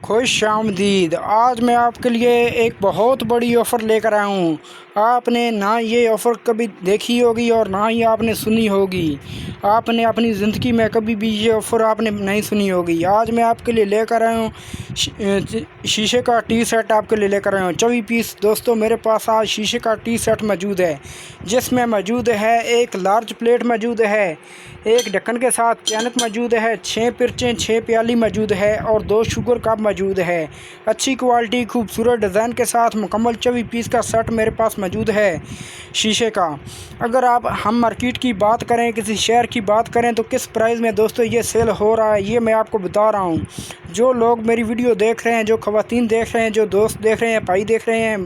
खुश आमदीद। आज मैं आपके लिए एक बहुत बड़ी ऑफ़र लेकर आया हूँ। आपने ना ये ऑफ़र कभी देखी होगी और ना ही आपने सुनी होगी। आपने अपनी ज़िंदगी में कभी भी ये ऑफ़र आपने नहीं सुनी होगी। आज मैं आपके लिए लेकर आया हूँ शीशे का टी सेट आपके लिए लेकर आया हूँ 24 पीस। दोस्तों मेरे पास आज शीशे का टी सेट मौजूद है, जिसमें मौजूद है एक लार्ज प्लेट मौजूद है, एक ढक्कन के साथ चैनक मौजूद है, 6 पिरचें 6 प्याली मौजूद है और 2 शुगर कप मौजूद है। अच्छी क्वालिटी खूबसूरत डिज़ाइन के साथ मुकम्मल 24 पीस का सेट मेरे पास मौजूद है शीशे का। अगर हम मार्केट की बात करें, किसी शहर की बात करें तो किस प्राइस में दोस्तों ये सेल हो रहा है ये मैं आपको बता रहा हूँ। जो लोग मेरी वीडियो देख रहे हैं, जो ख़वातीन देख रहे हैं, जो दोस्त देख रहे हैं, भाई देख रहे हैं,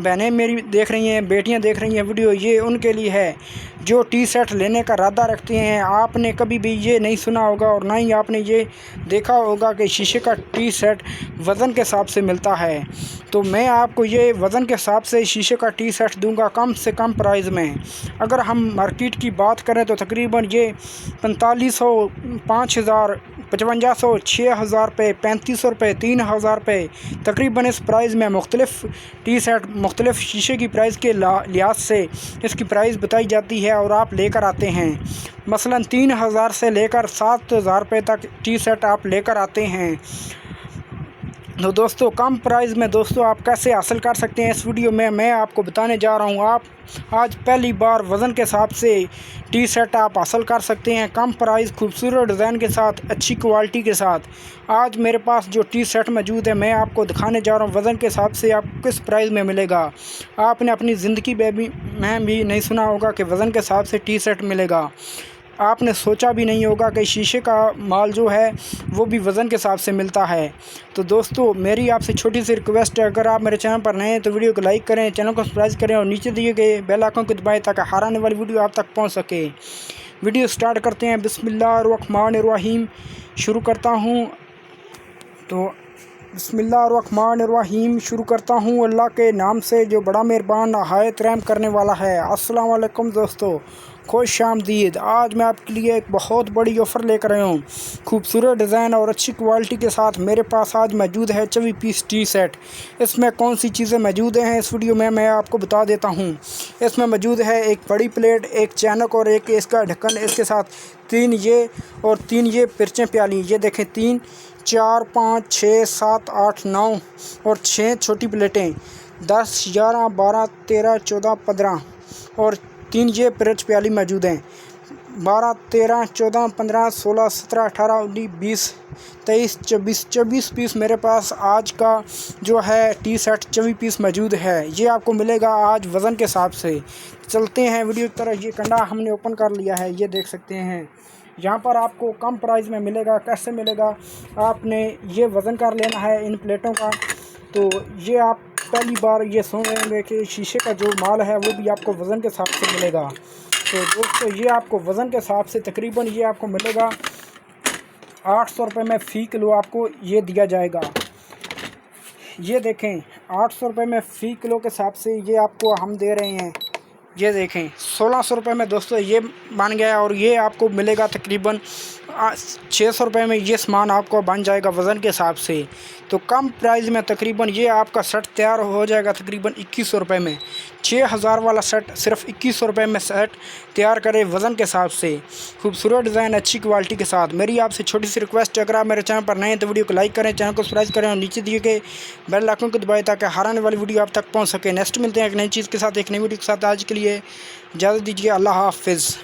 बहनें मेरी देख रही हैं, बेटियाँ देख रही हैं वीडियो, ये उनके लिए है जो टी सेट लेने का इरादा रखते हैं। आपने कभी भी ये नहीं सुना होगा और ना ही आपने ये देखा होगा कि शीशे का टी सेट वज़न के हिसाब से मिलता है। तो मैं आपको ये वज़न के हिसाब से शीशे का टी सेट दूंगा कम से कम प्राइस में। अगर हम मार्केट की बात करें तो तकरीबन ये 4500, 5000, 5500, 6000 रुपये, 3500 रुपये, 3000 रुपये तकरीबन इस प्राइस में मुख्तलिफ़ टी सेट मुख्तलिफ़ शीशे की प्राइस के लिहाज से इसकी प्राइस बताई जाती है और आप लेकर आते हैं। मसलन 3000 से लेकर 7000 रुपये तक टी सेट आप लेकर आते हैं। तो दोस्तों कम प्राइस में दोस्तों आप कैसे हासिल कर सकते हैं, इस वीडियो में मैं आपको बताने जा रहा हूँ। आप आज पहली बार वज़न के हिसाब से टी सेट आप हासिल कर सकते हैं कम प्राइस, खूबसूरत डिज़ाइन के साथ, अच्छी क्वालिटी के साथ। आज मेरे पास जो टी सेट मौजूद है मैं आपको दिखाने जा रहा हूँ वज़न के हिसाब से आप किस प्राइस में मिलेगा। आपने अपनी ज़िंदगी में भी नहीं सुना होगा कि वज़न के हिसाब से टी सेट मिलेगा। आपने सोचा भी नहीं होगा कि शीशे का माल जो है वो भी वज़न के हिसाब से मिलता है। तो दोस्तों मेरी आपसे छोटी सी रिक्वेस्ट है, अगर आप मेरे चैनल पर नए हैं तो वीडियो को लाइक करें, चैनल को सब्सक्राइब करें और नीचे दिए गए बेल आइकन को दबाएं ताकि हर आने वाली वीडियो आप तक पहुंच सके। वीडियो स्टार्ट करते हैं। बिस्मिल्लाहिर्रहमानिर्रहीम शुरू करता हूँ। तो बिस्मिल्लाहिर्रहमानिर्रहीम शुरू करता हूँ अल्लाह के नाम से जो बड़ा मेहरबान नहायत रहम करने वाला है। अस्सलाम वालेकुम दोस्तों, खुश आमदीद। आज मैं आपके लिए एक बहुत बड़ी ऑफ़र लेकर आया हूँ खूबसूरत डिज़ाइन और अच्छी क्वालिटी के साथ। मेरे पास आज मौजूद है 24 पीस टी सेट। इसमें कौन सी चीज़ें मौजूद हैं इस वीडियो में मैं आपको बता देता हूँ। इसमें मौजूद है एक बड़ी प्लेट, एक चैनक और एक इसका ढक्कन, इसके साथ 3 ये और 3 ये पिरचें प्याली। ये देखें 3, 4, 5, 6, 7, 8, 9 और 6 छोटी प्लेटें, 10, 11, 12, 13, 14, 15 और 3 ये पिरच प्याली मौजूद हैं। 12, 13, 14, 15, 16, 17, 18, 19, 20, 23, 24 पीस मेरे पास आज का जो है टी सेट 24 पीस मौजूद है। ये आपको मिलेगा आज वज़न के हिसाब से। चलते हैं वीडियो की तरह। ये कंडा हमने ओपन कर लिया है, ये देख सकते हैं। यहाँ पर आपको कम प्राइस में मिलेगा। कैसे मिलेगा, आपने ये वज़न कर लेना है इन प्लेटों का। तो ये आप पहली बार ये सुन रहे होंगे कि शीशे का जो माल है वो भी आपको वज़न के हिसाब से मिलेगा। तो दोस्तों ये आपको वज़न के हिसाब से तकरीबन ये आपको मिलेगा 800 रुपये में फ़ी किलो आपको ये दिया जाएगा। ये देखें 800 रुपये में फ़ी किलो के हिसाब से ये आपको हम दे रहे हैं। ये देखें 1600 रुपये में दोस्तों ये बन गया और ये आपको मिलेगा तकरीबन 600 रुपये में ये सामान आपको बन जाएगा वज़न के हिसाब से। तो कम प्राइस में तकरीबन ये आपका सेट तैयार हो जाएगा तकरीबन 2100 रुपये में। 6000 वाला सेट सिर्फ 2100 रुपये में सेट तैयार करें वज़न के हिसाब से, खूबसूरत डिज़ाइन अच्छी क्वालिटी के साथ। मेरी आपसे छोटी सी रिक्वेस्ट है, अगर आप मेरे चैनल पर नए हैं तो वीडियो को लाइक करें, चैनल को सब्सक्राइब करें और नीचे दिए गए बेल आइकन को दबाएं ताकि हर आने वाली वीडियो आप तक पहुँच सके। नेक्स्ट मिलते हैं एक नई चीज़ के साथ, एक नई वीडियो के साथ। आज के लिए इजाज़त दीजिए, अल्लाह हाफ़िज़।